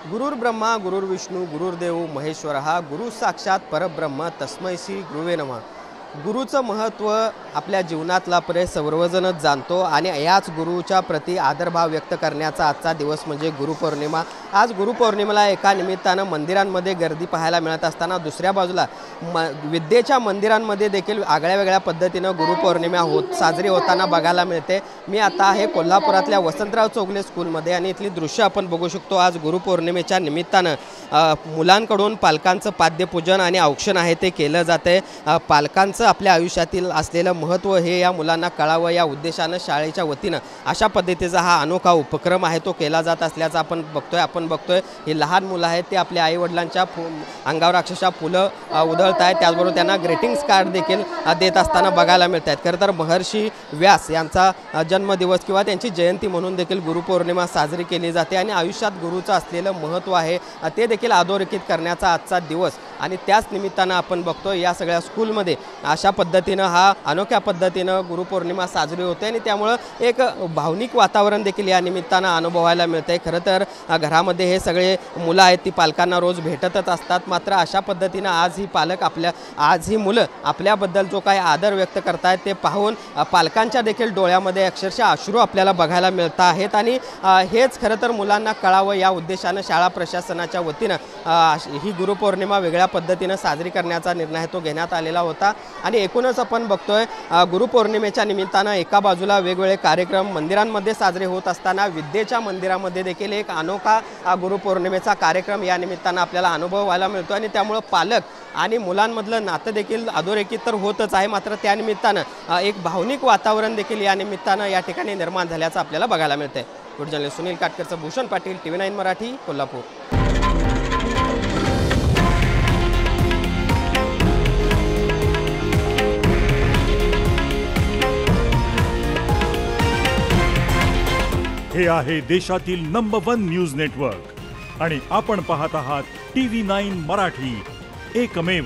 गुरुर्ब्रह्मा गुरुर्विष्णू गुरुर्देव महेश्वरः गुरु साक्षात परब्रह्म तस्मै श्री गुरुवे नमः। गुरुचं महत्त्व आपल्या जीवनातला सर्वजणच जाणतो आणि याच गुरुच्या प्रती आदरभाव व्यक्त करण्याचा आजचा दिवस म्हणजे गुरुपौर्णिमा। आज गुरुपौर्णिमेला एका निमित्तानं मंदिरांमध्ये गर्दी पाहायला मिळत असताना दुसऱ्या बाजूला विद्येच्या मंदिरांमध्ये देखील आगळ्या वेगळ्या पद्धतीनं गुरुपौर्णिमा साजरी होताना बघायला मिळते। मी आता आहे कोल्हापुरातल्या वसंतराव चौगले स्कूलमध्ये आणि इथली दृश्य आपण बघू शकतो। आज गुरुपौर्णिमेच्या निमित्तानं मुलांकडून पालकांचं पाद्यपूजन आणि औक्षण आहे ते केलं जाते। पालकांचं आपल्या आयुष्यातील असलेलं महत्त्व हे या मुलांना कळावं या उद्देशानं शाळेच्या वतीनं अशा पद्धतीचा हा अनोखा उपक्रम आहे तो केला जात असल्याचं आपण बघतोय। हे लहान मुलं आहेत ते आपल्या आईवडिलांच्या अंगावर अक्षरशः फुलं उधळत आहेत, त्याचबरोबर त्यांना ग्रीटिंग्स कार्ड देखील देत असताना बघायला मिळत आहेत। खरं तर महर्षी व्यास यांचा जन्मदिवस किंवा त्यांची जयंती म्हणून देखील गुरुपौर्णिमा साजरी केली जाते आणि आयुष्यात गुरुचं असलेलं महत्त्व आहे ते देखील अधोरेखित करण्याचा आजचा दिवस आणि त्याच निमित्तानं आपण बघतोय या सगळ्या स्कूलमध्ये अशा पद्धतीनं हा अनोख्या पद्धतीनं गुरुपौर्णिमा साजरी होते आणि त्यामुळे एक भावनिक वातावरण देखील या निमित्तानं अनुभवायला मिळते। खरं तर घरामध्ये हे सगळे मुलं आहेत ती पालकांना रोज भेटतच असतात, मात्र अशा पद्धतीनं आज ही मुलं आपल्याबद्दल जो काही आदर व्यक्त करतायत ते पाहून पालकांच्या देखील डोळ्यामध्ये अक्षरशः अश्रू आपल्याला बघायला मिळत आहेत आणि हेच खरं तर मुलांना कळावं या उद्देशानं शाळा प्रशासनाच्या वतीनं ही गुरुपौर्णिमा वेगळ्या पद्धतीनं साजरी करण्याचा निर्णय तो घेण्यात आलेला होता। आणि एकूणच आपण बघतोय गुरुपौर्णिमेच्या निमित्तानं एका बाजूला वेगवेगळे कार्यक्रम मंदिरांमध्ये साजरे होत असताना विद्येच्या मंदिरामध्ये देखील एक अनोखा गुरुपौर्णिमेचा कार्यक्रम या निमित्तानं आपल्याला अनुभवायला मिळतो आणि त्यामुळे पालक आणि मुलांमधलं नातं देखील अधोरेखित तर होतच आहे, मात्र त्यानिमित्तानं एक भावनिक वातावरण देखील या निमित्तानं या ठिकाणी निर्माण झाल्याचं आपल्याला बघायला मिळतंय। व्हिडिओ जर्नलिस्ट सुनील काटकरचं भूषण पाटील TV9 मराठी कोल्हापूर। हे आहे देशातील नंबर 1 न्यूज नेटवर्क आणि आपण पाहत आहात TV9 मराठी, एकमेव।